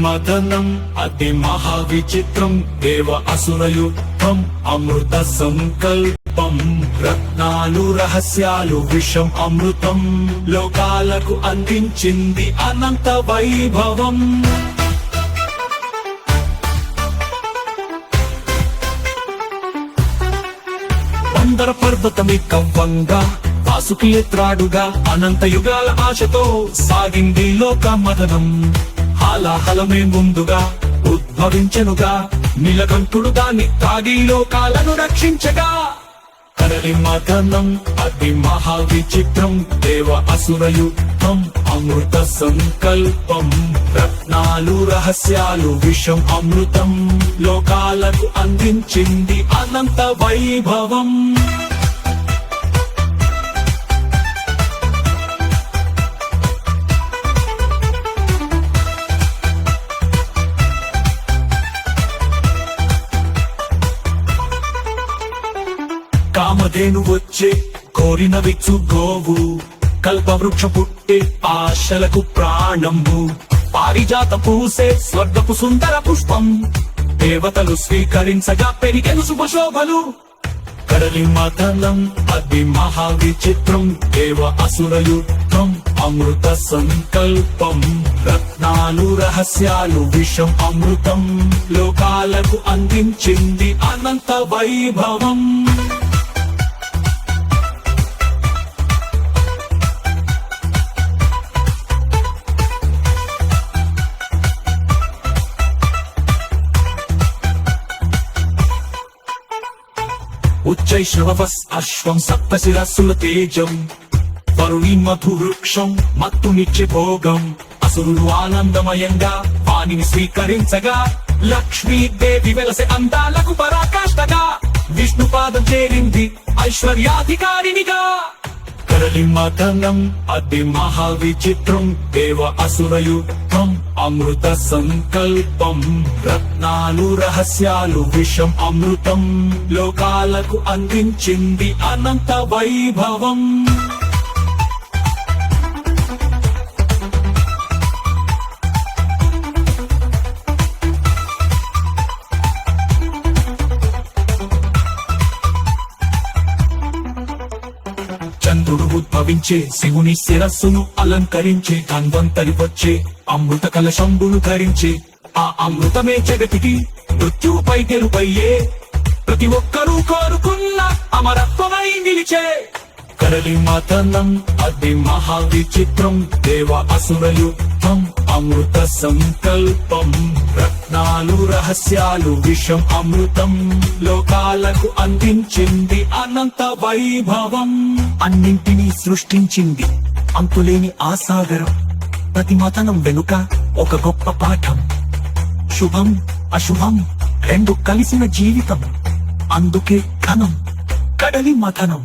మదనం అతి మహావిచిత్రం దేవ అసురయుద్ధం అమృత సంకల్పం రత్నాలు రహస్యాలు విషం అమృతం లోకాలకు అందించింది అనంత వైభవం. మందర పర్వతమి కవ్వంగా వాసుకి ఎత్రాడుగా అనంత యుగాల ఆశతో సాగింది లోక మదనం. హాలాహలమే ముందుగా ఉద్భవించెనుగా నీలకంఠుడు దాన్ని తాగి లోకాలను రక్షించగా. కరలి మదనం అతి మహావిచిత్రం దేవ అసురయుద్ధం అమృత సంకల్పం రత్నాలు రహస్యాలు విషం అమృతం లోకాలకు అందించింది అనంత వైభవం. కామధేను వచ్చే కోరిన విచ్చు గోవు కల్పవృక్ష పుట్టే ఆశలకు ప్రాణంబు పారిజాత పూసే స్వర్గపు సుందర పుష్పం దేవతలు స్వీకరించగా పెరిగెను శుభశోభలు. కడలి మదనం అతి మహావిచిత్రం దేవ అసురయుద్ధం అమృత సంకల్పం రత్నాలు రహస్యాలు విషం అమృతం లోకాలకు అందించింది అనంత వైభవం. ఉచ్చైశ్రవస్ అశ్వం సప్తశిరస్సుల తేజం వరుణి మధువృక్షం మత్తునిచ్చే భోగం అసురులు ఆనందమయంగా వాణిని స్వీకరించగా లక్ష్మీదేవి వెలసే అందాలకు పరాకాష్ఠగా విష్ణుపాదం చేరింది ఐశ్వర్యాధికారినిగా. కరలి మదనం అతి మహావిచిత్రం దేవ అసురయుద్ధం అమృత సంకల్పం రత్నాలు రహస్యాలు విషం అమృతం లోకాలకు అందించింది అనంత వైభవం. చంద్రుడు ఉద్భవించే శివుని శిరస్సును అలంకరించే ధన్వంతరి వచ్చే అమృత కలశంబును ధరించే ఆ అమృతమే జగతికి మృత్యుపై గెలుపయ్యే ప్రతి ఒక్కరూ కోరుకున్న అమరత్వమై నిలిచే. కరలి మదనం అతి మహావిచిత్రం దేవ అసురయుద్ధం అమృత సంకల్పం రత్నాలు రహస్యాలు విషం అమృతం లోకాలకు అందించింది అనంత వైభవం. అన్నింటినీ సృష్టించింది అంతులేని ఆ సాగరం ప్రతి మదనం వెనుక ఒక గొప్ప పాఠం. శుభం అశుభం రెండు కలిసిన జీవితం అందుకే ఘనం కడలి మదనం.